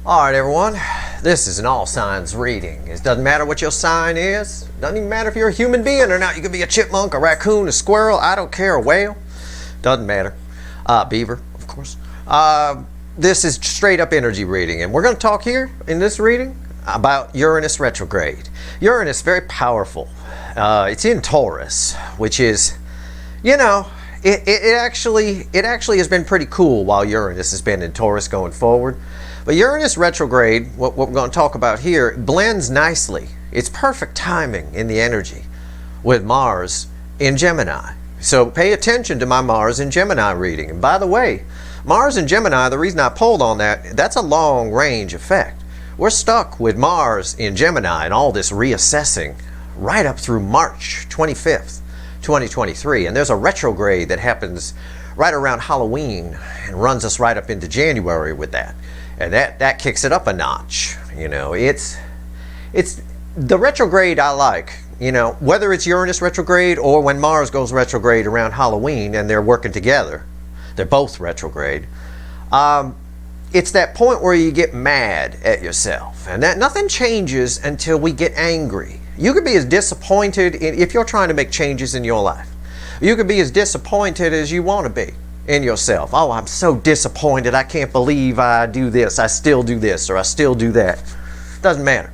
Alright everyone, this is an all signs reading. It doesn't matter what your sign is. It doesn't even matter if you're a human being or not. You could be a chipmunk, a raccoon, a squirrel, I don't care, a whale. Doesn't matter. Beaver, of course. This is straight up energy reading, and we're going to talk here in this reading about Uranus retrograde. Uranus, very powerful. It's in Taurus, which is, you know, it actually has been pretty cool while Uranus has been in Taurus going forward. But Uranus retrograde, what we're going to talk about here, blends nicely. It's perfect timing in the energy with Mars in Gemini. So pay attention to my Mars in Gemini reading. And by the way, Mars in Gemini, the reason I pulled on that, that's a long range effect. We're stuck with Mars in Gemini and all this reassessing right up through March 25th, 2023. And there's a retrograde that happens right around Halloween and runs us right up into January with that. And that kicks it up a notch. You know, it's the retrograde I like. You know, whether it's Uranus retrograde or when Mars goes retrograde around Halloween and they're working together, they're both retrograde. It's that point where you get mad at yourself, and that nothing changes until we get angry. You could be as disappointed if you're trying to make changes in your life. You could be as disappointed as you want to be in yourself. Oh, I'm so disappointed. I can't believe I do this. I still do this, or I still do that. Doesn't matter.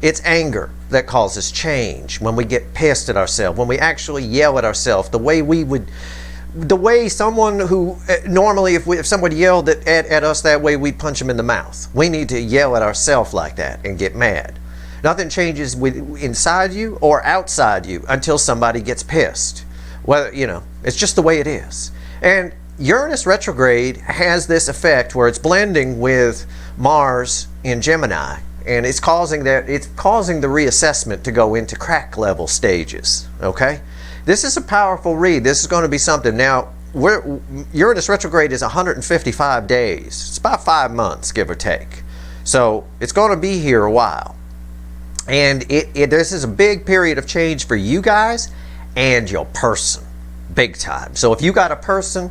It's anger that causes change when we get pissed at ourselves, when we actually yell at ourselves the way someone who normally, if somebody yelled at us that way, we'd punch them in the mouth. We need to yell at ourselves like that and get mad. Nothing changes inside you or outside you until somebody gets pissed. Well, you know, it's just the way it is. And Uranus retrograde has this effect where it's blending with Mars in Gemini, and it's causing the reassessment to go into crack level stages. Okay, this is a powerful read. This is going to be something. Now, Uranus retrograde is 155 days. It's about 5 months, give or take. So it's going to be here a while, and this is a big period of change for you guys and your person. Big time. So if you got a person,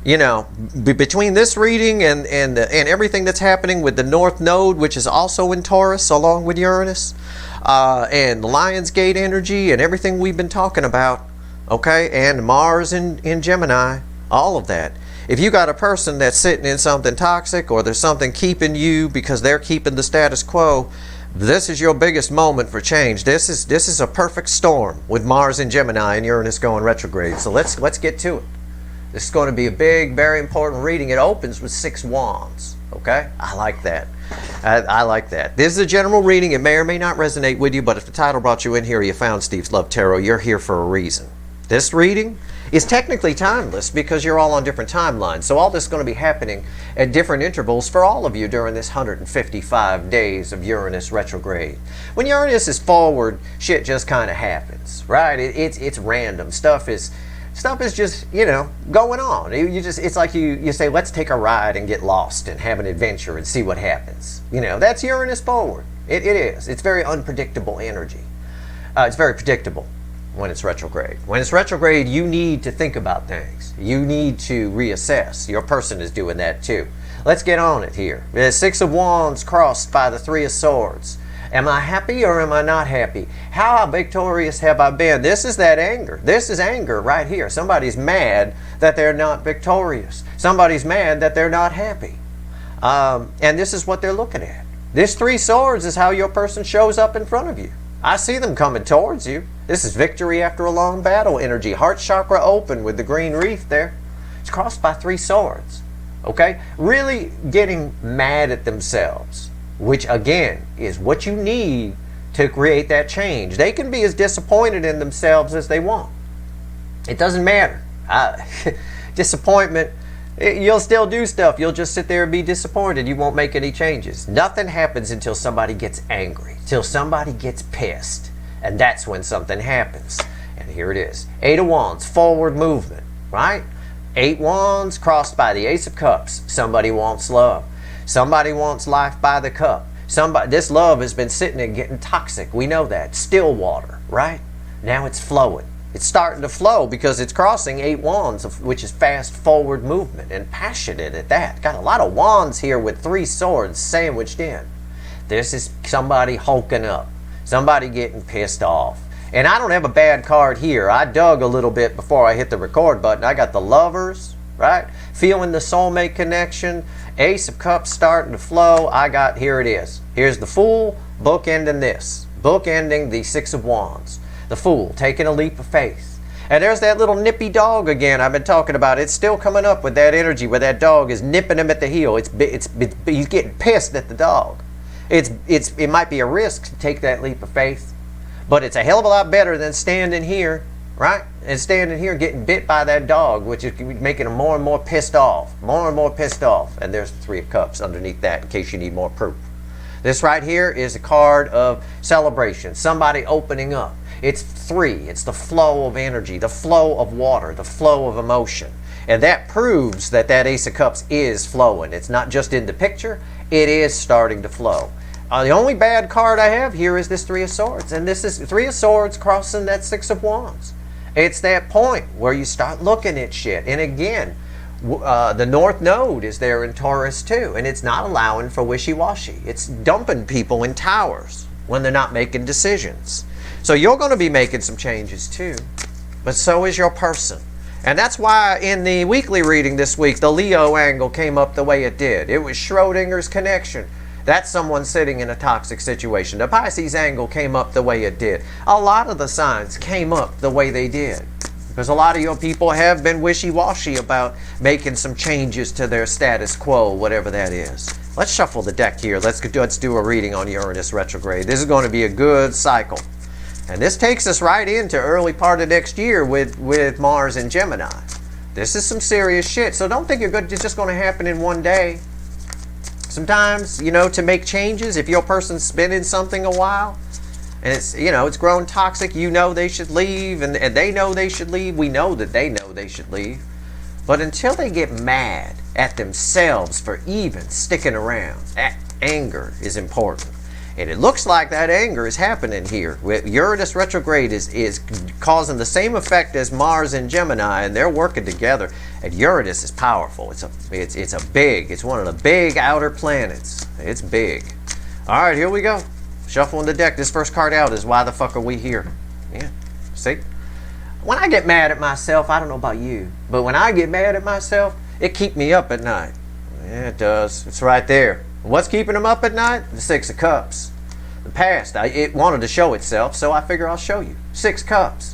you know, between this reading and everything that's happening with the North Node, which is also in Taurus along with Uranus, and the Lion's Gate energy and everything we've been talking about, okay, and Mars in Gemini, all of that. If you got a person that's sitting in something toxic, or there's something keeping you because they're keeping the status quo, this is your biggest moment for change. This is a perfect storm with Mars in Gemini and Uranus going retrograde. So let's get to it. This is going to be a big, very important reading. It opens with 6 wands. Okay, I like that. I like that. This is a general reading. It may or may not resonate with you, but if the title brought you in here, you found Steve's Love Tarot, you're here for a reason. This reading is technically timeless because you're all on different timelines. So all this is going to be happening at different intervals for all of you during this 155 days of Uranus retrograde. When Uranus is forward, shit just kind of happens, right? It's random. Stuff is just, you know, going on. It's like you say, let's take a ride and get lost and have an adventure and see what happens. You know, that's Uranus forward. It is. It's very unpredictable energy. It's very predictable when it's retrograde. When it's retrograde, you need to think about things. You need to reassess. Your person is doing that too. Let's get on it here. The 6 of Wands crossed by the 3 of Swords. Am I happy or am I not happy? How victorious have I been? This is that anger. This is anger right here. Somebody's mad that they're not victorious. Somebody's mad that they're not happy. And this is what they're looking at. This 3 swords is how your person shows up in front of you. I see them coming towards you. This is victory after a long battle energy. Heart chakra open with the green wreath there. It's crossed by 3 swords. Okay? Really getting mad at themselves, which again is what you need to create that change. They can be as disappointed in themselves as they want. It doesn't matter. Disappointment, you'll still do stuff. You'll just sit there and be disappointed. You won't make any changes. Nothing happens until somebody gets angry, till somebody gets pissed. And that's when something happens. And here it is. 8 of Wands, forward movement, right? 8 Wands crossed by the Ace of Cups. Somebody wants love. Somebody wants life by the cup. This love has been sitting and getting toxic. We know that. Still water, right? Now it's flowing. It's starting to flow because it's crossing 8 wands, which is fast forward movement and passionate at that. Got a lot of wands here with 3 swords sandwiched in. This is somebody hulking up, somebody getting pissed off. And I don't have a bad card here. I dug a little bit before I hit the record button. I got the Lovers, right? Feeling the soulmate connection. Ace of Cups starting to flow. I got, here it is. Here's the Fool, bookending this. Bookending the 6 of Wands. The Fool, taking a leap of faith. And there's that little nippy dog again I've been talking about. It's still coming up with that energy where that dog is nipping him at the heel. He's getting pissed at the dog. It might be a risk to take that leap of faith, but it's a hell of a lot better than standing here, right? And standing here and getting bit by that dog, which is making him more and more pissed off. More and more pissed off. And there's the 3 of Cups underneath that in case you need more proof. This right here is a card of celebration. Somebody opening up. It's 3. It's the flow of energy, the flow of water, the flow of emotion. And that proves that that Ace of Cups is flowing. It's not just in the picture. It is starting to flow. The only bad card I have here is this 3 of Swords. And this is 3 of Swords crossing that 6 of Wands. It's that point where you start looking at shit. And again, the North Node is there in Taurus too. And it's not allowing for wishy-washy. It's dumping people in towers when they're not making decisions. So you're going to be making some changes too. But so is your person. And that's why in the weekly reading this week, the Leo angle came up the way it did. It was Schrodinger's connection. That's someone sitting in a toxic situation. The Pisces angle came up the way it did. A lot of the signs came up the way they did. Because a lot of your people have been wishy-washy about making some changes to their status quo, whatever that is. Let's shuffle the deck here. Let's do a reading on Uranus retrograde. This is going to be a good cycle. And this takes us right into early part of next year with Mars and Gemini. This is some serious shit. So don't think it's just going to happen in one day. Sometimes, to make changes, if your person's been in something a while, and it's grown toxic, they should leave, and they know they should leave. We know that they know they should leave. But until they get mad at themselves for even sticking around, anger is important. And it looks like that anger is happening here. Uranus retrograde is causing the same effect as Mars and Gemini, and they're working together. And Uranus is powerful. It's one of the big outer planets. It's big. All right, here we go. Shuffling the deck. This first card out is Why the Fuck Are We Here? Yeah, see? When I get mad at myself, I don't know about you, but when I get mad at myself, it keeps me up at night. Yeah, it does. It's right there. What's keeping them up at night? The 6 of Cups. The past. It wanted to show itself, so I figure I'll show you. 6 Cups.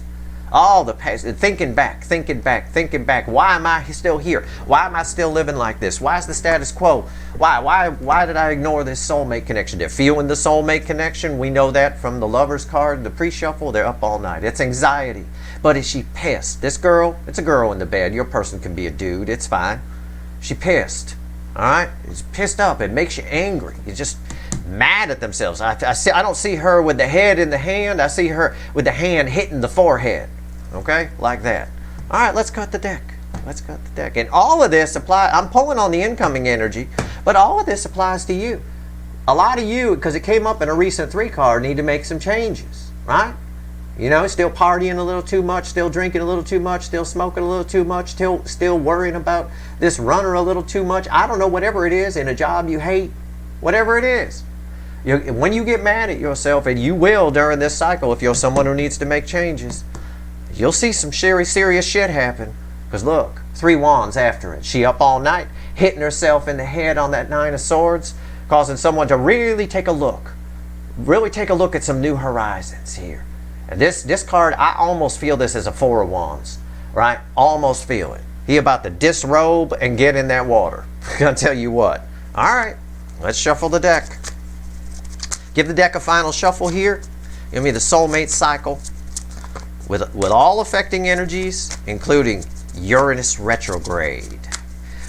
All the past. Thinking back. Why am I still here? Why am I still living like this? Why is the status quo? Why did I ignore this soulmate connection? They're feeling the soulmate connection. We know that from the Lovers card, the pre-shuffle. They're up all night. It's anxiety. But is she pissed? This girl, it's a girl in the bed. Your person can be a dude. It's fine. She pissed. All right? It's pissed up. It makes you angry. You're just mad at themselves. I don't see her with the head in the hand. I see her with the hand hitting the forehead. Okay? Like that. All right, let's cut the deck. Let's cut the deck. And all of this applies. I'm pulling on the incoming energy, but all of this applies to you. A lot of you, because it came up in a recent 3 card, need to make some changes. Right? Still partying a little too much, still drinking a little too much, still smoking a little too much, still worrying about this runner a little too much. I don't know, whatever it is, in a job you hate, whatever it is. When you get mad at yourself, and you will during this cycle if you're someone who needs to make changes, you'll see some serious shit happen. Because look, 3 wands after it. She up all night, hitting herself in the head on that 9 of swords, causing someone to really take a look. Really take a look at some new horizons here. And this card, I almost feel this as a 4 of wands, right? Almost feel it. He about to disrobe and get in that water. I'm gonna tell you what. All right, let's shuffle the deck. Give the deck a final shuffle here. Give me the soulmate cycle with all affecting energies, including Uranus retrograde.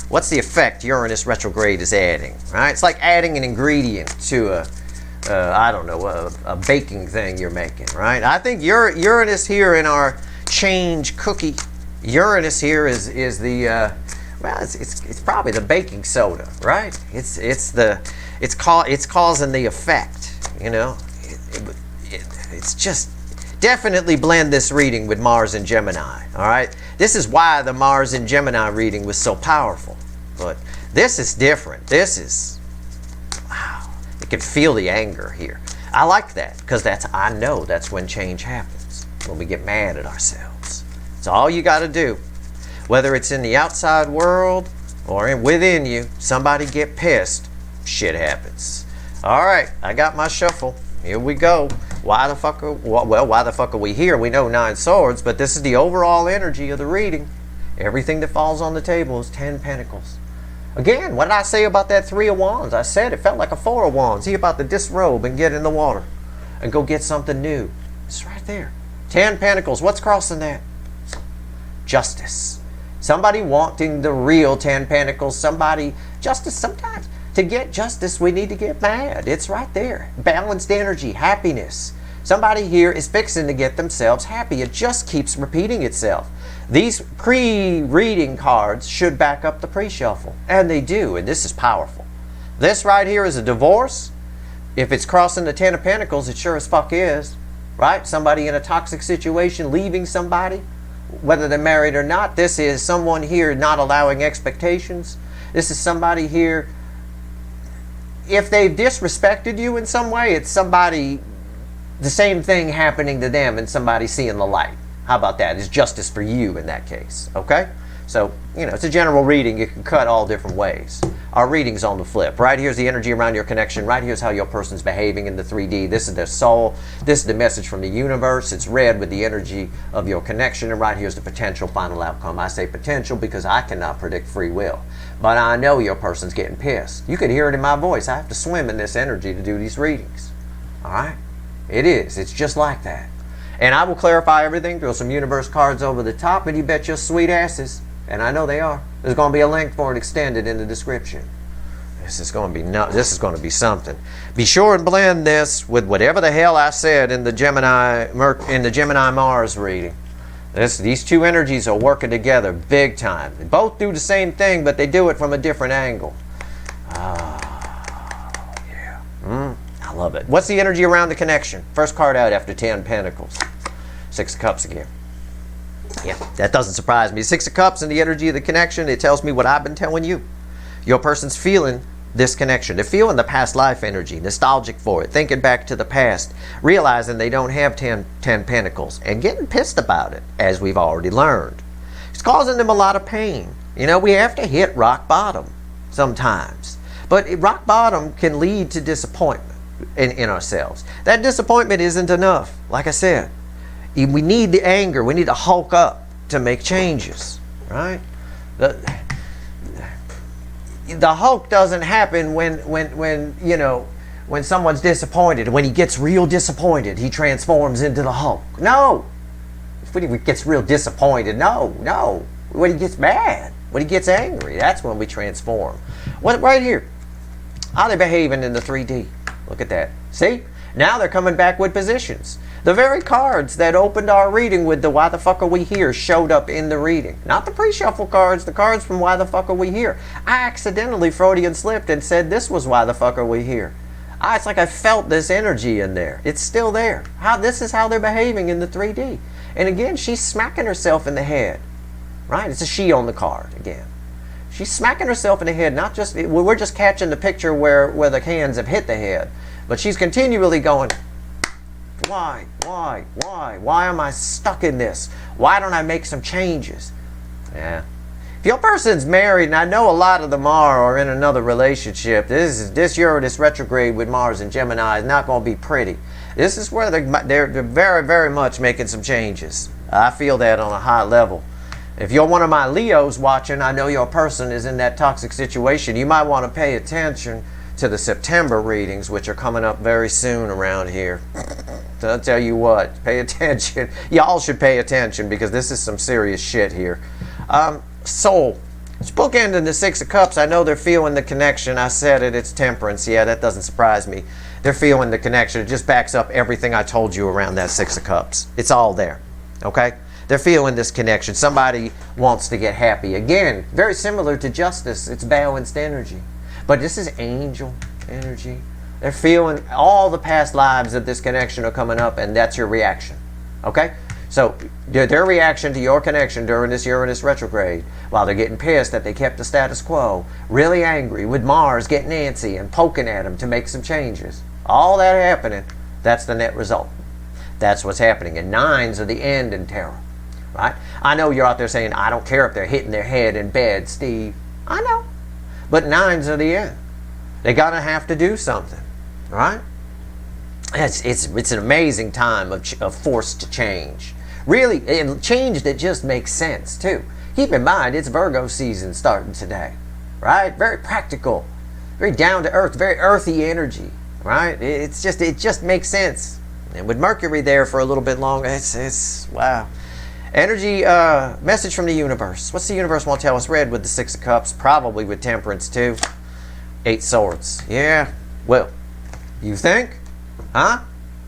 What's the effect Uranus retrograde is adding? Right? It's like adding an ingredient to a baking thing you're making, right? I think Uranus here in our change cookie, Uranus here is the it's probably the baking soda, right? It's causing the effect, it's just Definitely blend this reading with Mars and Gemini, all right? This is why the Mars and Gemini reading was so powerful. But this is different. This is, wow, you can feel the anger here. I like that because I know that's when change happens, when we get mad at ourselves. It's all you got to do. Whether it's in the outside world or within you, somebody get pissed, shit happens. All right, I got my shuffle. Here we go. Why the fuck are we here? We know 9 swords, but this is the overall energy of the reading. Everything that falls on the table is 10 pentacles. Again, what did I say about that 3 of wands? I said it felt like a 4 of wands. He about to disrobe and get in the water and go get something new. It's right there. 10 pentacles. What's crossing that? Justice. Somebody wanting the real 10 pentacles. Justice. Sometimes to get justice, we need to get mad. It's right there. Balanced energy, happiness. Somebody here is fixing to get themselves happy. It just keeps repeating itself. These pre-reading cards should back up the pre-shuffle. And they do, and this is powerful. This right here is a divorce. If it's crossing the 10 of Pentacles, it sure as fuck is. Right? Somebody in a toxic situation, leaving somebody, whether they're married or not. This is someone here not allowing expectations. This is somebody here, if they've disrespected you in some way, it's somebody, the same thing happening to them and somebody seeing the light. How about that? It's justice for you in that case, okay? So, it's a general reading. It can cut all different ways. Our reading's on the flip. Right here's the energy around your connection. Right here's how your person's behaving in the 3D. This is their soul. This is the message from the universe. It's red with the energy of your connection. And right here's the potential final outcome. I say potential because I cannot predict free will. But I know your person's getting pissed. You could hear it in my voice. I have to swim in this energy to do these readings. All right? It is. It's just like that. And I will clarify everything, throw some universe cards over the top, and you bet your sweet asses, and I know they are, there's going to be a link for it extended in the description. This is going to be something. Be sure and blend this with whatever the hell I said in the Gemini Mars reading. These two energies are working together big time. They both do the same thing, but they do it from a different angle. Yeah. I love it. What's the energy around the connection? First card out after 10 Pentacles. 6 of Cups again. Yeah, that doesn't surprise me. 6 of Cups and the energy of the connection, it tells me what I've been telling you. Your person's feeling this connection. They're feeling the past life energy, nostalgic for it, thinking back to the past, realizing they don't have 10 Pentacles, and getting pissed about it, as we've already learned. It's causing them a lot of pain. We have to hit rock bottom sometimes. But rock bottom can lead to disappointment in ourselves. That disappointment isn't enough. Like I said, we need the anger. We need to hulk up to make changes, right? The hulk doesn't happen when someone's disappointed. When he gets real disappointed, he transforms into the Hulk. No. When he gets real disappointed, no. When he gets mad, when he gets angry, that's when we transform. Right here. How are they behaving in the 3D? Look at that. See? Now they're coming back with positions. The very cards that opened our reading with the Why the Fuck Are We Here showed up in the reading. Not the pre-shuffle cards, the cards from Why the Fuck Are We Here. I accidentally Freudian slipped and said this was Why the Fuck Are We Here. It's like I felt this energy in there. It's still there. This is how they're behaving in the 3D. And again, she's smacking herself in the head. Right? It's a she on the card again. She's smacking herself in the head. We're just catching the picture where the hands have hit the head. But she's continually going, why am I stuck in this? Why don't I make some changes? Yeah. If your person's married, and I know a lot of them are, or in another relationship, this Uranus retrograde with Mars and Gemini is not going to be pretty. This is where they're very, very much making some changes. I feel that on a high level. If you're one of my Leos watching, I know your person is in that toxic situation. You might want to pay attention to the September readings, which are coming up very soon around here. So I'll tell you what, pay attention. Y'all should pay attention because this is some serious shit here. Soul. It's bookending the 6 of Cups. I know they're feeling the connection. I said it, it's Temperance. Yeah, that doesn't surprise me. They're feeling the connection. It just backs up everything I told you around that 6 of Cups. It's all there, okay? They're feeling this connection. Somebody wants to get happy. Again, very similar to Justice. It's balanced energy. But this is angel energy. They're feeling all the past lives of this connection are coming up, and that's your reaction. Okay? So their reaction to your connection during this Uranus retrograde, while they're getting pissed that they kept the status quo, really angry with Mars getting antsy and poking at them to make some changes, all that happening, that's the net result. That's what's happening. And nines are the end in tarot, right? I know you're out there saying, I don't care if they're hitting their head in bed, Steve. I know. But nines are the end. They got to have to do something, right? It's an amazing time of forced change. Really, and change that just makes sense, too. Keep in mind, it's Virgo season starting today, right? Very practical, very down to earth, very earthy energy, right? It just makes sense. And with Mercury there for a little bit longer, it's wow. Energy, message from the universe. What's the universe want to tell us? Red with the Six of Cups, probably with Temperance too. Eight Swords. Yeah, well, you think? Huh?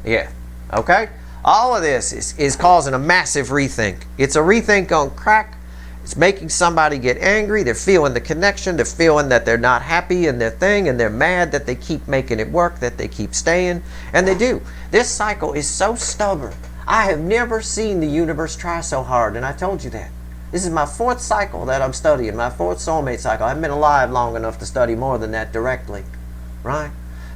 Yeah, okay. All of this is causing a massive rethink. It's a rethink on crack. It's making somebody get angry. They're feeling the connection. They're feeling that they're not happy in their thing, and they're mad that they keep making it work, that they keep staying. And they do. This cycle is so stubborn. I have never seen the universe try so hard, and I told you that. This is my fourth cycle that I'm studying, my fourth soulmate cycle. I haven't been alive long enough to study more than that directly, right?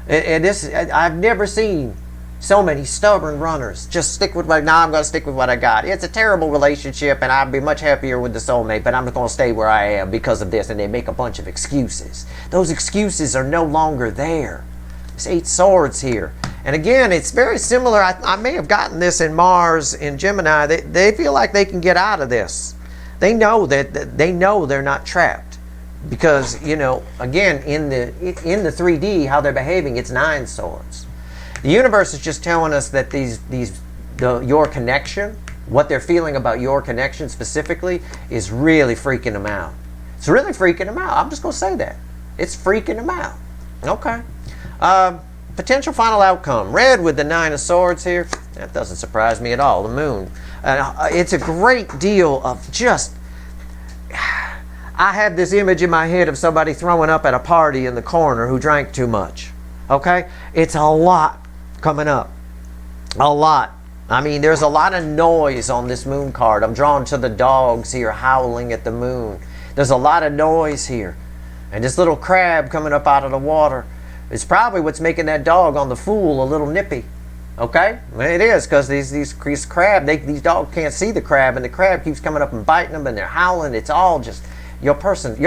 And I've never seen so many stubborn runners just stick with I'm going to stick with what I got. It's a terrible relationship, and I'd be much happier with the soulmate, but I'm going to stay where I am because of this, and they make a bunch of excuses. Those excuses are no longer there. It's Eight Swords here. And again, it's very similar. I may have gotten this in Mars in Gemini. They feel like they can get out of this. They know that they know they're not trapped. Because, you know, again, in the 3D, how they're behaving, it's Nine Swords. The universe is just telling us that your connection, what they're feeling about your connection specifically, is really freaking them out. It's really freaking them out. I'm just going to say that. It's freaking them out. Okay. Potential final outcome. Red with the Nine of Swords here. That doesn't surprise me at all. The Moon. It's a great deal of just... I have this image in my head of somebody throwing up at a party in the corner who drank too much. Okay? It's a lot coming up. A lot. I mean, there's a lot of noise on this Moon card. I'm drawn to the dogs here howling at the moon. There's a lot of noise here. And this little crab coming up out of the water is probably what's making that dog on the Fool a little nippy. Okay? Well, it is, because these crab, these dogs can't see the crab, and the crab keeps coming up and biting them, and they're howling. It's all just your person's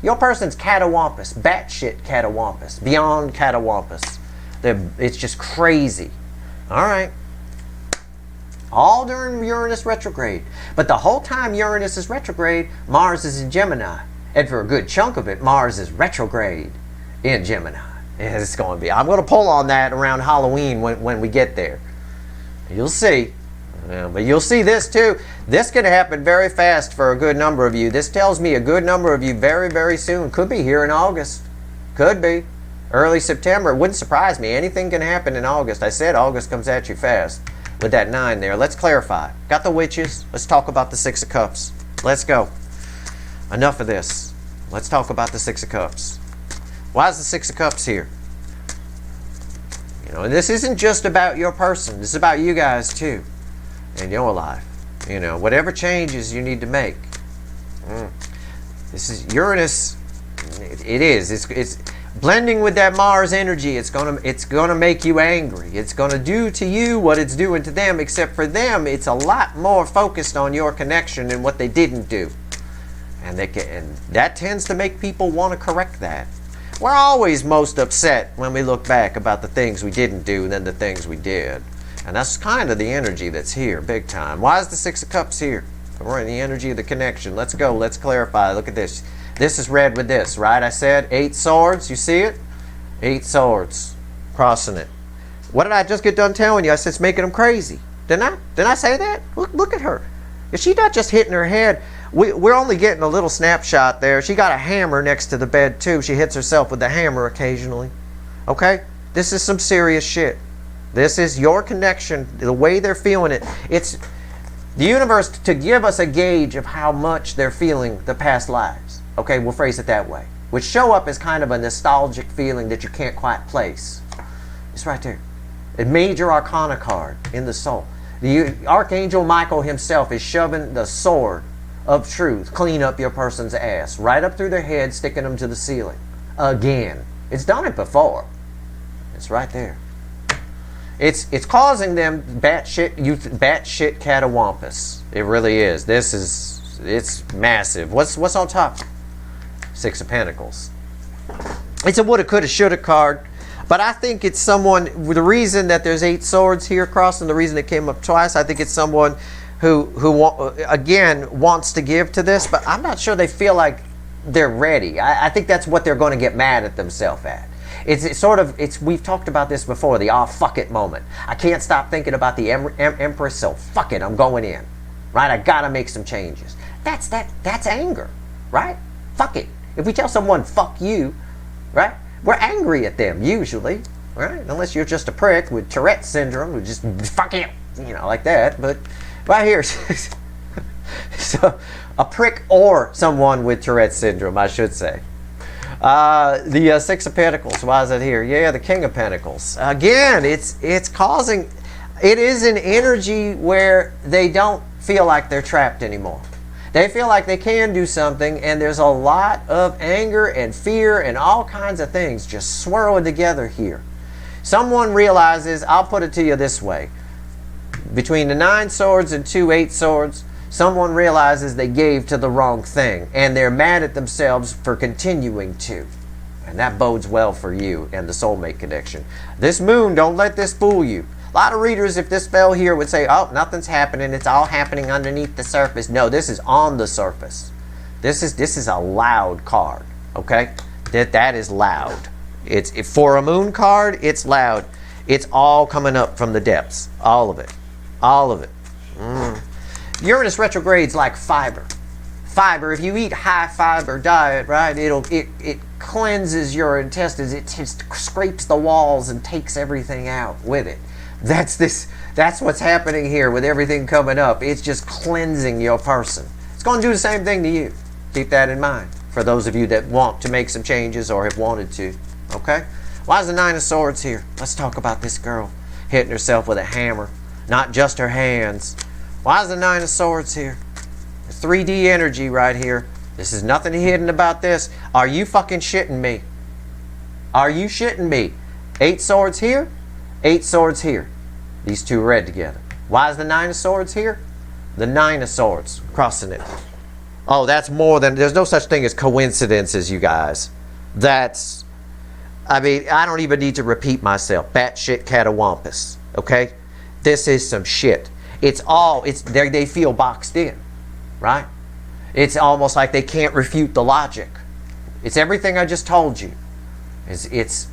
catawampus, batshit catawampus, beyond catawampus. It's just crazy. All right. All during Uranus retrograde. But the whole time Uranus is retrograde, Mars is in Gemini. And for a good chunk of it, Mars is retrograde in Gemini. It's going to be. I'm going to pull on that around Halloween when we get there. You'll see. But you'll see this too. This could happen very fast for a good number of you. This tells me a good number of you very, very soon. Could be here in August. Could be. Early September. It wouldn't surprise me. Anything can happen in August. I said August comes at you fast with that 9 there. Let's clarify. Got the witches. Let's talk about the 6 of Cups. Let's go. Enough of this. Let's talk about the 6 of Cups. Why is the 6 of Cups here? You know, this isn't just about your person. This is about you guys too. In your life. You know, whatever changes you need to make. This is Uranus. It is. It's blending with that Mars energy. It's gonna make you angry. It's gonna do to you what it's doing to them, except for them, it's a lot more focused on your connection and what they didn't do. And that tends to make people want to correct that. We're always most upset when we look back about the things we didn't do than the things we did. And that's kind of the energy that's here, big time. Why is the 6 of Cups here? We're in the energy of the connection. Let's go. Let's clarify. Look at this. This is red with this, right? I said 8 swords. You see it? 8 swords. Crossing it. What did I just get done telling you? I said it's making them crazy. Didn't I say that? Look at her. Is she not just hitting her head? We're only getting a little snapshot there. She got a hammer next to the bed, too. She hits herself with the hammer occasionally. Okay? This is some serious shit. This is your connection, the way they're feeling it. It's the universe to give us a gauge of how much they're feeling the past lives. Okay, we'll phrase it that way. Which show up as kind of a nostalgic feeling that you can't quite place. It's right there. A major arcana card in the soul. The Archangel Michael himself is shoving the sword of truth clean up your person's ass, right up through their head, sticking them to the ceiling. Again. It's done it before. It's right there. It's causing them batshit catawampus. It really is. It's massive. What's on top? Six of Pentacles. It's a woulda, coulda, shoulda card. But I think it's someone, the reason that there's 8 swords here crossing, the reason it came up twice, I think it's someone who again, wants to give to this, but I'm not sure they feel like they're ready. I think that's what they're going to get mad at themselves at. We've talked about this before, the fuck it moment. I can't stop thinking about the Empress, so fuck it, I'm going in. Right? I gotta make some changes. That's anger, right? Fuck it. If we tell someone fuck you, right? We're angry at them usually, right? Unless you're just a prick with Tourette syndrome who just fuck you, like that. But right here, so a prick or someone with Tourette syndrome, I should say. The Six of Pentacles, why is it here? Yeah, the King of Pentacles. Again, it's causing, it is an energy where they don't feel like they're trapped anymore. They feel like they can do something, and there's a lot of anger and fear and all kinds of things just swirling together here. Someone realizes, I'll put it to you this way, between the 9 swords and 2 8 swords, someone realizes they gave to the wrong thing, and they're mad at themselves for continuing to. And that bodes well for you and the soulmate connection. This moon, don't let this fool you. A lot of readers, if this fell here, would say, oh, nothing's happening. It's all happening underneath the surface. No, this is on the surface. This is a loud card, okay? That is loud. For a moon card, it's loud. It's all coming up from the depths. All of it. All of it. Uranus retrograde's like fiber. Fiber, if you eat high fiber diet, right, it cleanses your intestines. It just scrapes the walls and takes everything out with it. That's what's happening here with everything coming up. It's just cleansing your person. It's going to do the same thing to you. Keep that in mind for those of you that want to make some changes or have wanted to. Okay? Why is the 9 of Swords here? Let's talk about this girl hitting herself with a hammer. Not just her hands. Why is the 9 of Swords here? 3D energy right here. This is nothing hidden about this. Are you fucking shitting me? Are you shitting me? 8 swords here, 8 swords here. These two red together. Why is the 9 of Swords here? The 9 of Swords crossing it. Oh, that's more than, there's no such thing as coincidences, you guys. That's, I mean, I don't even need to repeat myself. Batshit catawampus. Okay? This is some shit. They feel boxed in. Right? It's almost like they can't refute the logic. It's everything I just told you. It's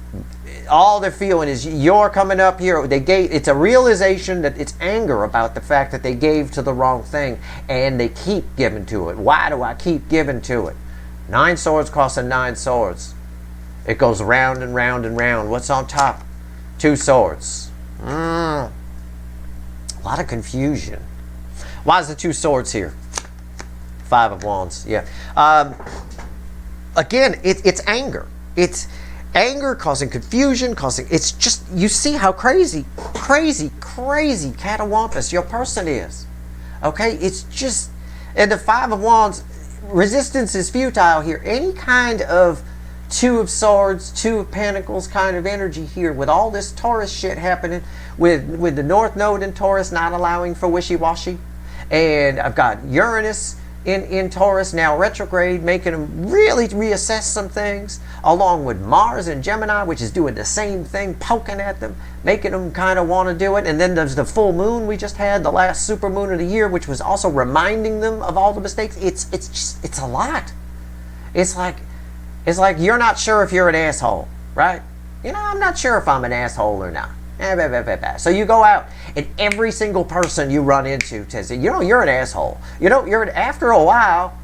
all they're feeling is you're coming up here. It's a realization that it's anger about the fact that they gave to the wrong thing, and they keep giving to it. Why do I keep giving to it? 9 swords crossing 9 swords. It goes round and round and round. What's on top? 2 swords. A lot of confusion. Why is the 2 swords here? 5 of Wands. Yeah. Again, it's anger. It's anger causing confusion, it's just, you see how crazy catawampus your person is. Okay? It's just, and the 5 of Wands, resistance is futile here. Any kind of 2 of Swords, 2 of Pentacles kind of energy here with all this Taurus shit happening, with the North Node in Taurus not allowing for wishy-washy. And I've got Uranus in Taurus now retrograde, making them really reassess some things, along with Mars in Gemini, which is doing the same thing, poking at them, making them kind of want to do it. And then there's the full moon we just had, the last super moon of the year, which was also reminding them of all the mistakes. It's a lot. It's like you're not sure if you're an asshole, right? I'm not sure if I'm an asshole or not. So you go out, and every single person you run into says, you're an asshole. After a while,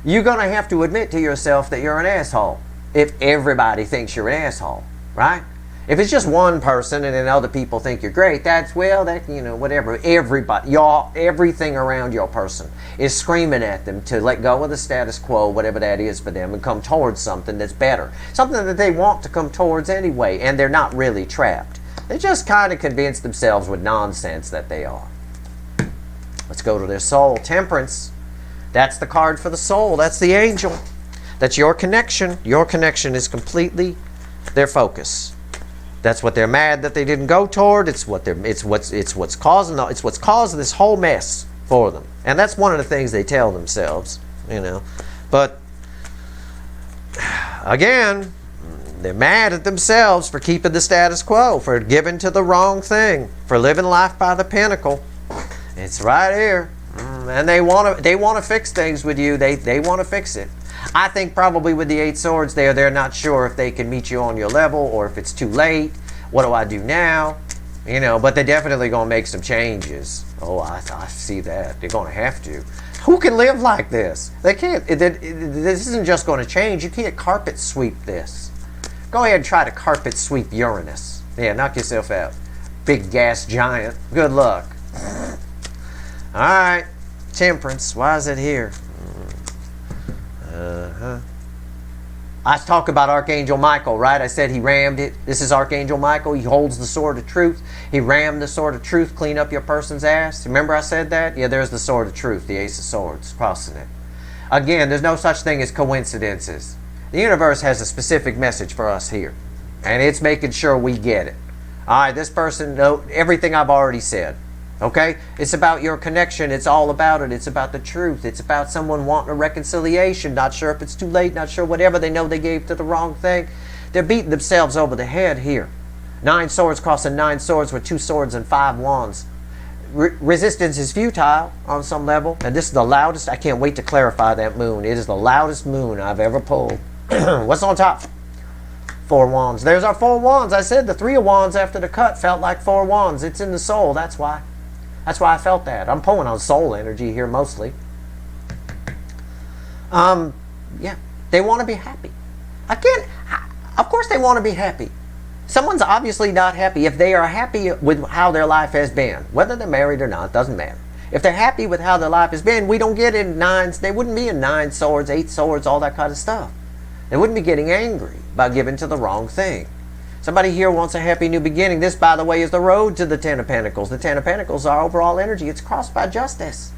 you're going to have to admit to yourself that you're an asshole. If everybody thinks you're an asshole, right? If it's just one person and then other people think you're great, whatever. Everybody, everything around your person is screaming at them to let go of the status quo, whatever that is for them, and come towards something that's better. Something that they want to come towards anyway, and they're not really trapped. They just kind of convince themselves with nonsense that they are. Let's go to their soul. Temperance. That's the card for the soul. That's the angel. That's your connection. Your connection is completely their focus. That's what they're mad that they didn't go toward. It's what's causing this whole mess for them. And that's one of the things they tell themselves, you know. But again, they're mad at themselves for keeping the status quo, for giving to the wrong thing, for living life by the pinnacle. It's right here. And they want to fix things with you. They want to fix it. I think probably with the 8 swords there, they're not sure if they can meet you on your level or if it's too late. What do I do now? You know, but they're definitely going to make some changes. Oh, I see that. They're going to have to. Who can live like this? They can't. This isn't just going to change. You can't carpet sweep this. Go ahead and try to carpet sweep Uranus. Yeah, knock yourself out. Big gas giant. Good luck. All right. Temperance. Why is it here? I talk about Archangel Michael, right? I said he rammed it. This is Archangel Michael. He holds the sword of truth. He rammed the sword of truth, clean up your person's ass. Remember I said that? Yeah, there's the sword of truth, the Ace of Swords, crossing it. Again, there's no such thing as coincidences. The universe has a specific message for us here, and it's making sure we get it. All right, this person, everything I've already said. Okay? It's about your connection. It's all about it. It's about the truth. It's about someone wanting a reconciliation. Not sure if it's too late. Not sure whatever. They know they gave to the wrong thing. They're beating themselves over the head here. 9 swords crossing 9 swords with 2 swords and 5 wands. Resistance is futile on some level. And this is the loudest. I can't wait to clarify that moon. It is the loudest moon I've ever pulled. What's on top? 4 wands. There's our 4 wands. I said the 3 of wands after the cut felt like 4 wands. It's in the soul. That's why. That's why I felt that. I'm pulling on soul energy here mostly. Yeah, they want to be happy. Again, of course they want to be happy. Someone's obviously not happy. If they are happy with how their life has been, whether they're married or not, doesn't matter. If they're happy with how their life has been, we don't get in 9s. They wouldn't be in 9 swords, 8 swords, all that kind of stuff. They wouldn't be getting angry about giving to the wrong thing. Somebody here wants a happy new beginning. This, by the way, is the road to the 10 of Pentacles. The 10 of Pentacles are overall energy. It's crossed by justice.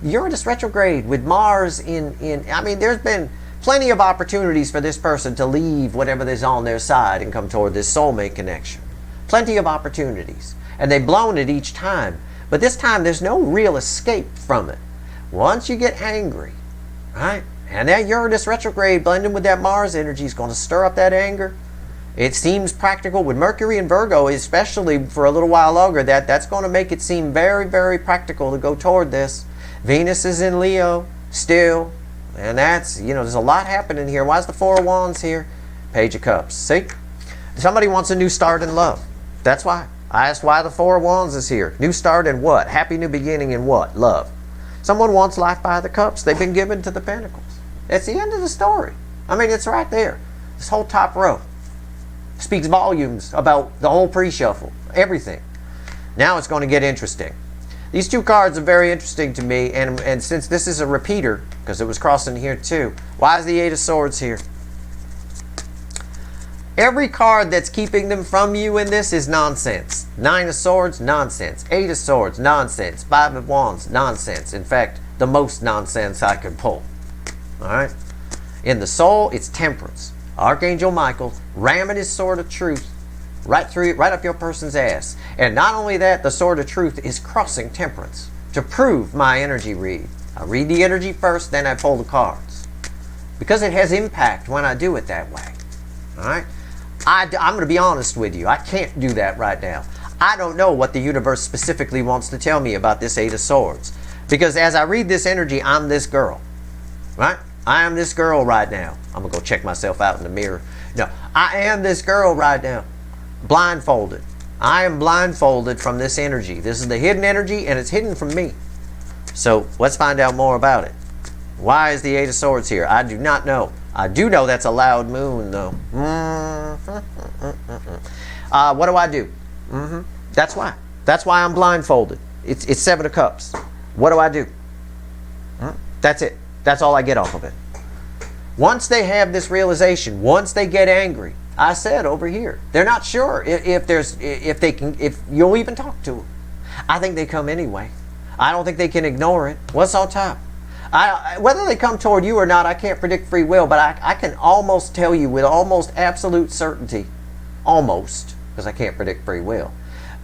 Uranus retrograde with Mars in I mean, there's been plenty of opportunities for this person to leave whatever is on their side and come toward this soulmate connection. Plenty of opportunities. And they've blown it each time. But this time, there's no real escape from it. Once you get angry, right? And that Uranus retrograde blending with that Mars energy is going to stir up that anger. It seems practical with Mercury and Virgo, especially for a little while longer. That's going to make it seem very, very practical to go toward this. Venus is in Leo still. And that's, you know, there's a lot happening here. Why is the 4 of Wands here? Page of Cups. See? Somebody wants a new start in love. That's why. I asked why the 4 of Wands is here. New start in what? Happy new beginning in what? Love. Someone wants life by the cups. They've been given to the pentacles. That's the end of the story. I mean, it's right there. This whole top row speaks volumes about the whole pre-shuffle. Everything. Now it's going to get interesting. These 2 cards are very interesting to me, and since this is a repeater, because it was crossing here too, why is the 8 of Swords here? Every card that's keeping them from you in this is nonsense. 9 of Swords, nonsense. 8 of Swords, nonsense. 5 of Wands, nonsense. In fact, the most nonsense I could pull. Alright? In the soul, it's Temperance. Archangel Michael ramming his sword of truth right through, right up your person's ass. And not only that, the sword of truth is crossing Temperance to prove my energy read. I read the energy first, then I pull the cards. Because it has impact when I do it that way. Alright? I'm going to be honest with you. I can't do that right now. I don't know what the universe specifically wants to tell me about this 8 of Swords. Because as I read this energy, I'm this girl. Right? I am this girl right now. I'm going to go check myself out in the mirror. No, I am this girl right now. Blindfolded. I am blindfolded from this energy. This is the hidden energy, and it's hidden from me. So let's find out more about it. Why is the 8 of Swords here? I do not know. I do know that's a loud moon, though. What do I do? That's why. That's why I'm blindfolded. It's 7 of Cups. What do I do? That's it. That's all I get off of it. Once they have this realization, once they get angry, I said over here, they're not sure if you'll even talk to them. I think they come anyway. I don't think they can ignore it. What's on top? Whether they come toward you or not, I can't predict free will, but I can almost tell you with almost absolute certainty, almost, because I can't predict free will,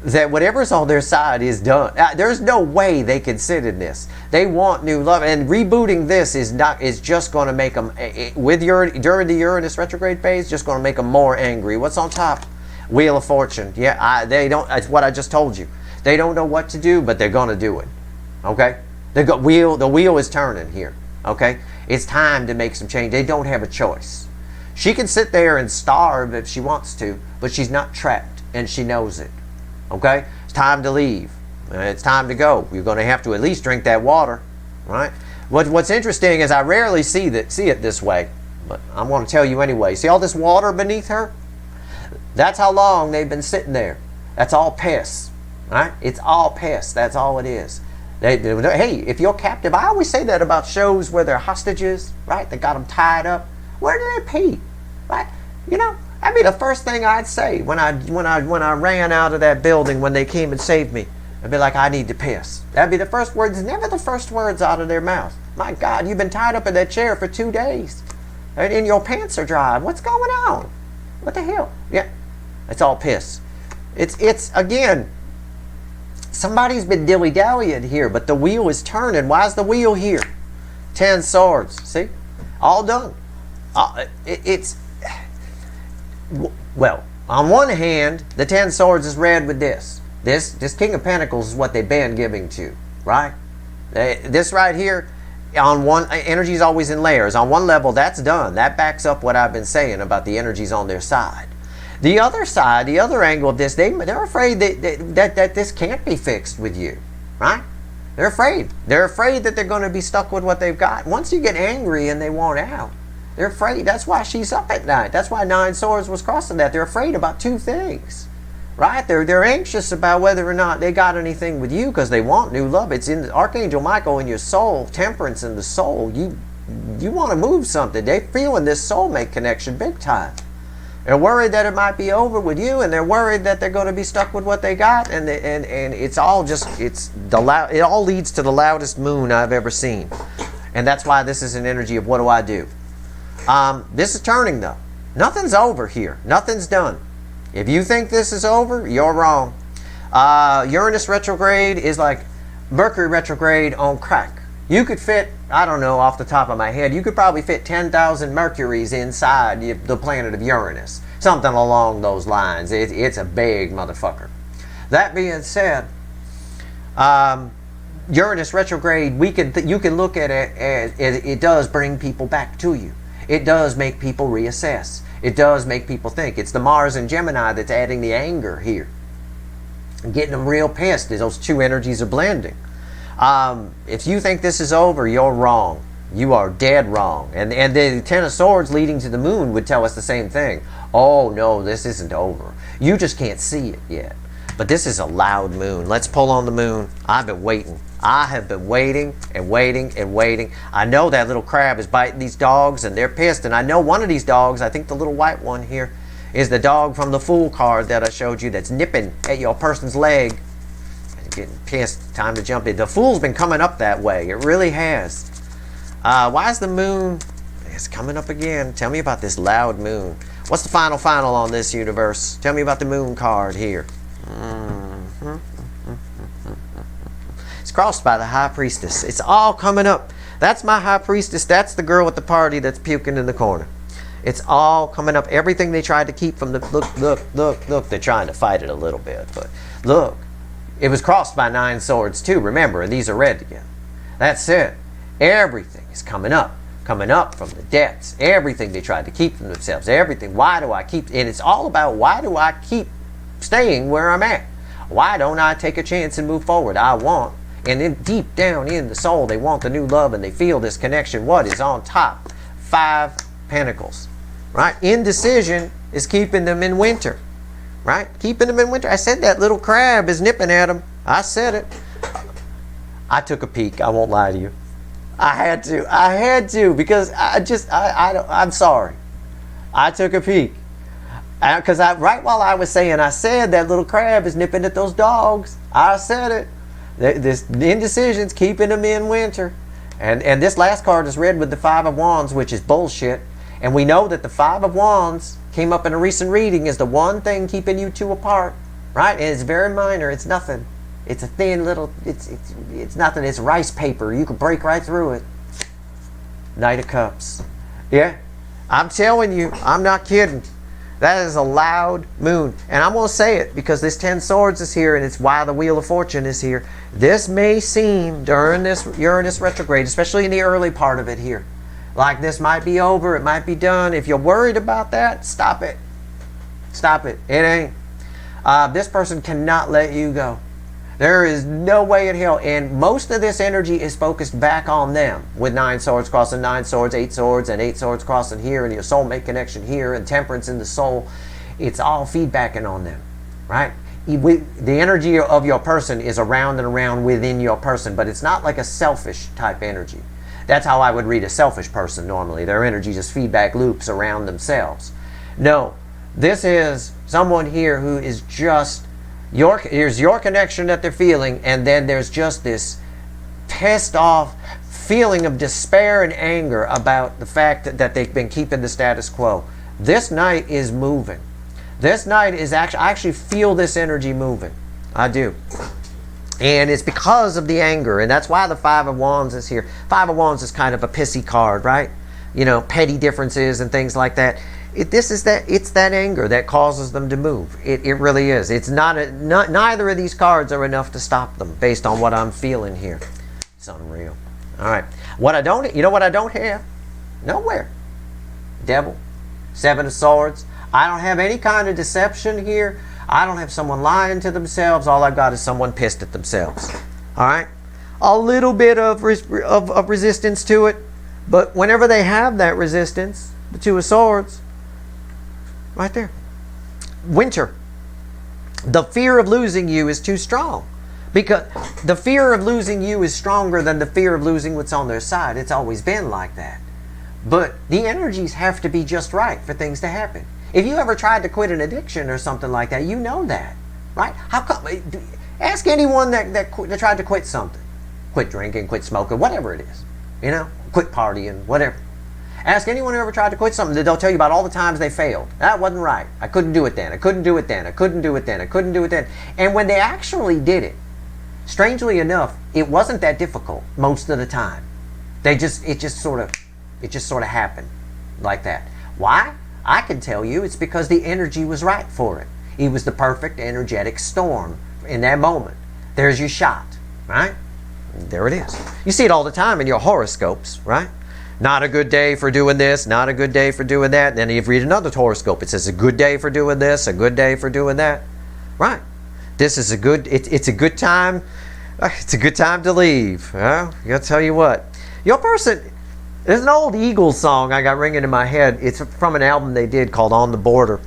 that whatever's on their side is done. There's no way they can sit in this. They want new love, and rebooting this is just going to make them during the Uranus retrograde phase, just going to make them more angry. What's on top? Wheel of Fortune. Yeah, they don't. It's what I just told you. They don't know what to do, but they're going to do it. Okay. The wheel is turning here. Okay? It's time to make some change. They don't have a choice. She can sit there and starve if she wants to, but she's not trapped, and she knows it. Okay? It's time to leave. It's time to go. You're going to have to at least drink that water, right? What's interesting is I rarely see it this way, but I'm going to tell you anyway. See all this water beneath her? That's how long they've been sitting there. That's all piss, right? It's all piss. That's all it is. Hey, if you're captive, I always say that about shows where they're hostages, right? They got them tied up. Where do they pee? Right? You know, that'd be the first thing I'd say when I ran out of that building when they came and saved me. I'd be like, I need to piss. That'd be the first words, never the first words out of their mouth. My God, you've been tied up in that chair for 2 days. And your pants are dry. What's going on? What the hell? Yeah, it's all piss. It's again, somebody's been dilly-dallying here, but the wheel is turning. Why is the wheel here? 10 swords. See? All done. Well, on one hand, the 10 swords is read with this. This King of Pentacles is what they've been giving to, right? This right here, on one, energy is always in layers. On one level, that's done. That backs up what I've been saying about the energies on their side. The other side, the other angle of this, they're afraid that this can't be fixed with you, right? They're afraid. They're afraid that they're going to be stuck with what they've got. Once you get angry and they want out, they're afraid. That's why she's up at night. That's why 9 swords was crossing that. They're afraid about 2 things, right? They're anxious about whether or not they got anything with you because they want new love. It's in Archangel Michael in your soul, Temperance in the soul. You want to move something. They're feeling this soulmate connection big time. They're worried that it might be over with you, and they're worried that they're going to be stuck with what they got, and it's all just it all leads to the loudest moon I've ever seen, and that's why this is an energy of what do I do? This is turning though. Nothing's over here. Nothing's done. If you think this is over, you're wrong. Uranus retrograde is like Mercury retrograde on crack. You could fit, I don't know off the top of my head, you could probably fit 10,000 Mercuries inside the planet of Uranus. Something along those lines. It's a big motherfucker. That being said, Uranus retrograde, you can look at it as it does bring people back to you. It does make people reassess. It does make people think. It's the Mars and Gemini that's adding the anger here. Getting them real pissed as those 2 energies are blending. If you think this is over, you're wrong. You are dead wrong. And the 10 of Swords leading to the moon would tell us the same thing. Oh no, this isn't over. You just can't see it yet. But this is a loud moon. Let's pull on the moon. I've been waiting. I have been waiting and waiting and waiting. I know that little crab is biting these dogs and they're pissed. And I know one of these dogs, I think the little white one here, is the dog from the Fool card that I showed you that's nipping at your person's leg. Getting pissed. Time to jump in. The Fool's been coming up that way. It really has. Why is the moon? It's coming up again. Tell me about this loud moon. What's the final on this universe? Tell me about the moon card here. It's crossed by the High Priestess. It's all coming up. That's my High Priestess. That's the girl at the party that's puking in the corner. It's all coming up. Everything they tried to keep from the look. They're trying to fight it a little bit, but look. It was crossed by 9 swords too, remember, and these are red together. That's it. Everything is coming up from the depths. Everything they tried to keep from themselves. Everything. Why do I keep, and it's all about why do I keep staying where I'm at? Why don't I take a chance and move forward? I want, and then deep down in the soul, they want the new love and they feel this connection. What is on top? 5 Pentacles, right? Indecision is keeping them in winter. Right? Keeping them in winter. I said that little crab is nipping at them. I said it. I took a peek. I won't lie to you. I had to because I'm sorry. I took a peek. Because right while I was saying, I said that little crab is nipping at those dogs. I said it. This indecision's keeping them in winter. And this last card is read with the Five of Wands, which is bullshit. And we know that the Five of Wands came up in a recent reading is the one thing keeping you two apart, right? And it's very minor. It's nothing. It's a thin little, it's nothing. It's rice paper. You can break right through it. Knight of Cups. Yeah, I'm telling you, I'm not kidding. That is a loud moon. And I'm going to say it because this 10 Swords is here and it's why the Wheel of Fortune is here. This may seem during this Uranus retrograde, especially in the early part of it here, like this might be over, it might be done. If you're worried about that, stop it. Stop it. It ain't. This person cannot let you go. There is no way in hell. And most of this energy is focused back on them with 9 Swords crossing 9 Swords, 8 Swords, and 8 Swords crossing here, and your soulmate connection here, and Temperance in the soul. It's all feedbacking on them, right? The energy of your person is around and around within your person, but it's not like a selfish type energy. That's how I would read a selfish person normally. Their energy just feedback loops around themselves. No, this is someone here who is just here's your connection that they're feeling, and then there's just this pissed off feeling of despair and anger about the fact that they've been keeping the status quo. This night is moving. This night is I actually feel this energy moving. I do. And it's because of the anger, and that's why the Five of Wands is here. Five of Wands is kind of a pissy card, right? You know, petty differences and things like that. It's that anger that causes them to move. It really is. It's neither of these cards are enough to stop them based on what I'm feeling here. It's unreal. All right. You know what I don't have? Nowhere. Devil. 7 of Swords. I don't have any kind of deception here. I don't have someone lying to themselves. All I've got is someone pissed at themselves. All right. A little bit of resistance to it. But whenever they have that resistance, the 2 of Swords, right there. Winter. The fear of losing you is too strong. Because the fear of losing you is stronger than the fear of losing what's on their side. It's always been like that. But the energies have to be just right for things to happen. If you ever tried to quit an addiction or something like that, you know that. Right? How come? Ask anyone that tried to quit something. Quit drinking, quit smoking, whatever it is. You know? Quit partying, whatever. Ask anyone who ever tried to quit something, they'll tell you about all the times they failed. That wasn't right. I couldn't do it then. I couldn't do it then. I couldn't do it then. I couldn't do it then. And when they actually did it, strangely enough, it wasn't that difficult most of the time. It just sort of happened like that. Why? I can tell you it's because the energy was right for it. It was the perfect energetic storm in that moment. There's your shot, right? There it is. You see it all the time in your horoscopes, right? Not a good day for doing this, not a good day for doing that. And then you read another horoscope. It says a good day for doing this, a good day for doing that. Right. This is it's a good time. It's a good time to leave. Well, I gotta tell you what. Your person, there's an old Eagles song I got ringing in my head. It's from an album they did called On the Border.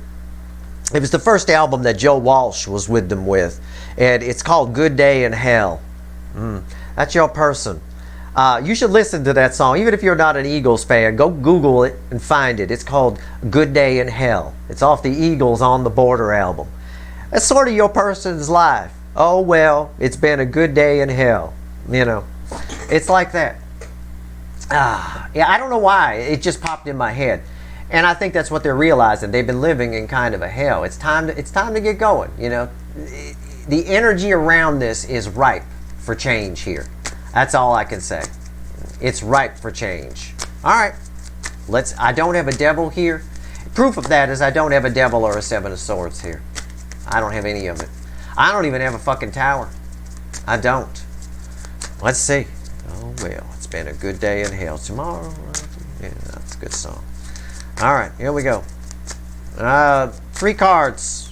It was the first album that Joe Walsh was with them with. And it's called Good Day in Hell. That's your person. You should listen to that song. Even if you're not an Eagles fan, go Google it and find it. It's called Good Day in Hell. It's off the Eagles On the Border album. That's sort of your person's life. Oh, well, it's been a good day in hell. You know, it's like that. Yeah, I don't know why. It just popped in my head. And I think that's what they're realizing. They've been living in kind of a hell. It's time to get going, you know. The energy around this is ripe for change here. That's all I can say. It's ripe for change. All right. I don't have a devil here. Proof of that is I don't have a devil or a 7 of Swords here. I don't have any of it. I don't even have a fucking tower. I don't. Let's see. Oh, well, it's been a good day in hell. Tomorrow. Yeah, that's a good song. All right, here we go. 3 cards.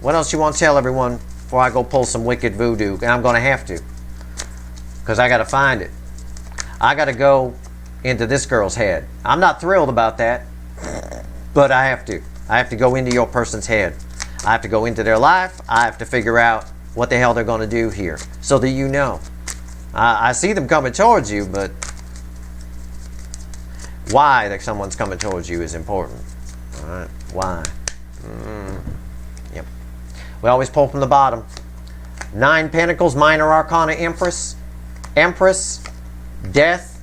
What else you want to tell everyone before I go pull some wicked voodoo? And I'm going to have to. Because I got to find it. I got to go into this girl's head. I'm not thrilled about that. But I have to. I have to go into your person's head. I have to go into their life. I have to figure out what the hell they're going to do here. So that you know. I see them coming towards you, but why that someone's coming towards you is important. All right. Why? Yep. We always pull from the bottom. 9 Pentacles, Minor Arcana, Empress, Empress, Death,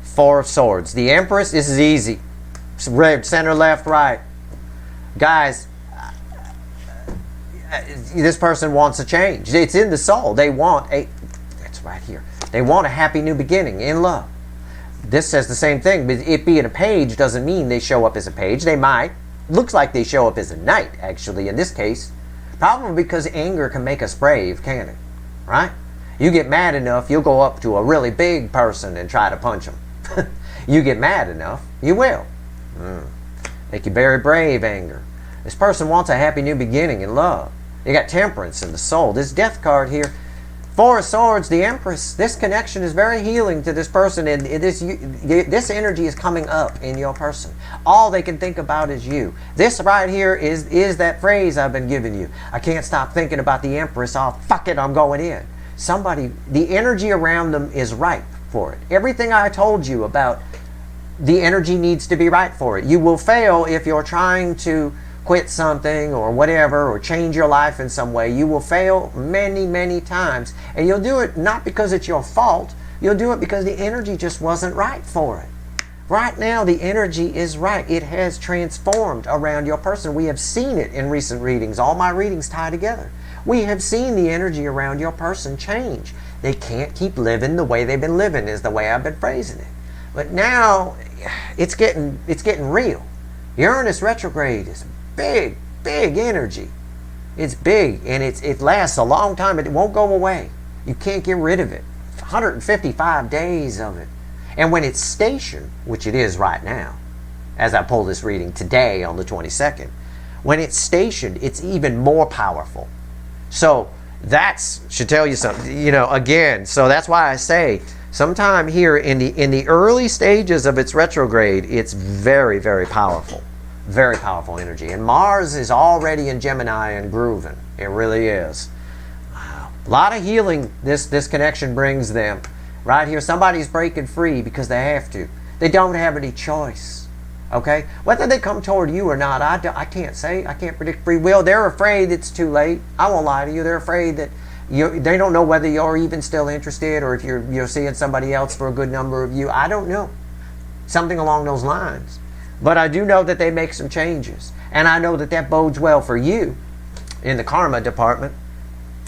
4 of Swords. The Empress, this is easy. Red, center, left, right. Guys, this person wants a change. It's in the soul. They want a, that's right here. They want a happy new beginning in love. This says the same thing, but it being a page doesn't mean they show up as a page. They might. Looks like they show up as a knight, actually, in this case. Probably because anger can make us brave, can't it? Right? You get mad enough, you'll go up to a really big person and try to punch them. You get mad enough, you will. Make you very brave, anger. This person wants a happy new beginning in love. You got Temperance in the soul. This Death card here, 4 of Swords, the Empress. This connection is very healing to this person, and this energy is coming up in your person. All they can think about is you. This right here is that phrase I've been giving you. I can't stop thinking about the Empress. Oh, fuck it, I'm going in. Somebody, the energy around them is ripe for it. Everything I told you about the energy needs to be right for it. You will fail if you're trying to quit something or whatever, or change your life in some way. You will fail many, many times. And you'll do it not because it's your fault. You'll do it because the energy just wasn't right for it. Right now, the energy is right. It has transformed around your person. We have seen it in recent readings. All my readings tie together. We have seen the energy around your person change. They can't keep living the way they've been living, is the way I've been phrasing it. But now, it's getting real. Uranus retrograde is big, big energy. It's big, and it lasts a long time, but it won't go away. You can't get rid of it. 155 days of it. And when it's stationed, which it is right now, as I pull this reading today on the 22nd, when it's stationed, it's even more powerful. So that should tell you something, you know, again. So that's why I say sometime here in the early stages of its retrograde, it's very, very powerful. Very powerful energy. And Mars is already in Gemini and grooving. It really is. Wow. A lot of healing this connection brings them. Right here, somebody's breaking free because they have to. They don't have any choice. Okay? Whether they come toward you or not, I can't say. I can't predict free will. They're afraid it's too late. I won't lie to you. They're afraid that they don't know whether you're even still interested, or if you're seeing somebody else for a good number of you. I don't know. Something along those lines. But I do know that they make some changes. And I know that that bodes well for you in the karma department,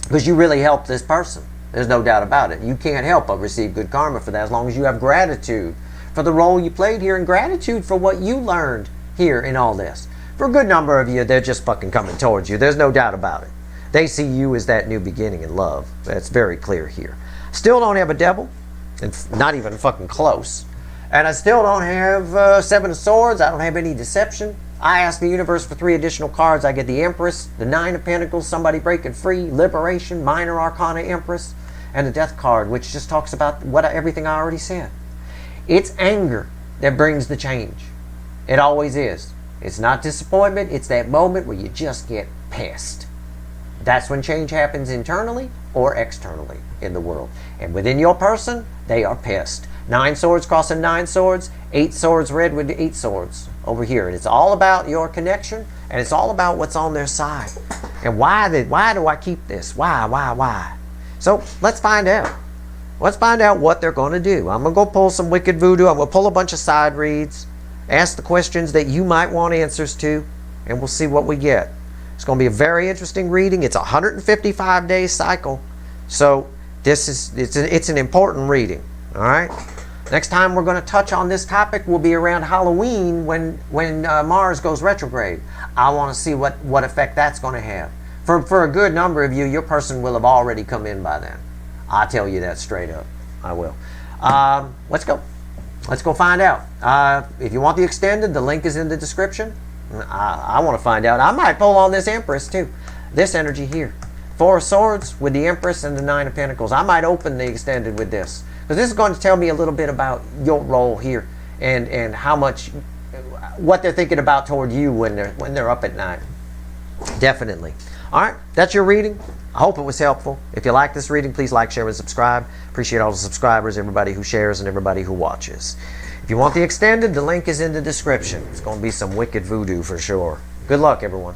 because you really helped this person. There's no doubt about it. You can't help but receive good karma for that, as long as you have gratitude for the role you played here, and gratitude for what you learned here in all this. For a good number of you, they're just fucking coming towards you. There's no doubt about it. They see you as that new beginning in love. That's very clear here. Still don't have a devil. It's not even fucking close. And I still don't have 7 of Swords. I don't have any deception. I ask the universe for 3 additional cards. I get the Empress, the 9 of Pentacles, somebody breaking free, liberation, Minor Arcana, Empress, and the Death card, which just talks about everything I already said. It's anger that brings the change. It always is. It's not disappointment. It's that moment where you just get pissed. That's when change happens internally or externally in the world. And within your person, they are pissed. 9 swords crossing 9 swords, 8 swords red with 8 swords over here. And it's all about your connection, and it's all about what's on their side. And why do I keep this? Why? So let's find out. Let's find out what they're going to do. I'm going to go pull some wicked voodoo. I'm going to pull a bunch of side reads, ask the questions that you might want answers to, and we'll see what we get. It's going to be a very interesting reading. It's a 155-day cycle. So it's an important reading. All right? Next time we're going to touch on this topic will be around Halloween when Mars goes retrograde. I want to see what effect that's going to have. For a good number of you, your person will have already come in by then. I'll tell you that straight up. I will. Let's go. Let's go find out. If you want the extended, the link is in the description. I want to find out. I might pull on this Empress too. This energy here. 4 of Swords with the Empress and the 9 of Pentacles. I might open the extended with this, because this is going to tell me a little bit about your role here, and how much, what they're thinking about toward you when they're up at night. Definitely. All right, that's your reading. I hope it was helpful. If you like this reading, please like, share, and subscribe. Appreciate all the subscribers, everybody who shares, and everybody who watches. If you want the extended, the link is in the description. It's going to be some wicked voodoo for sure. Good luck, everyone.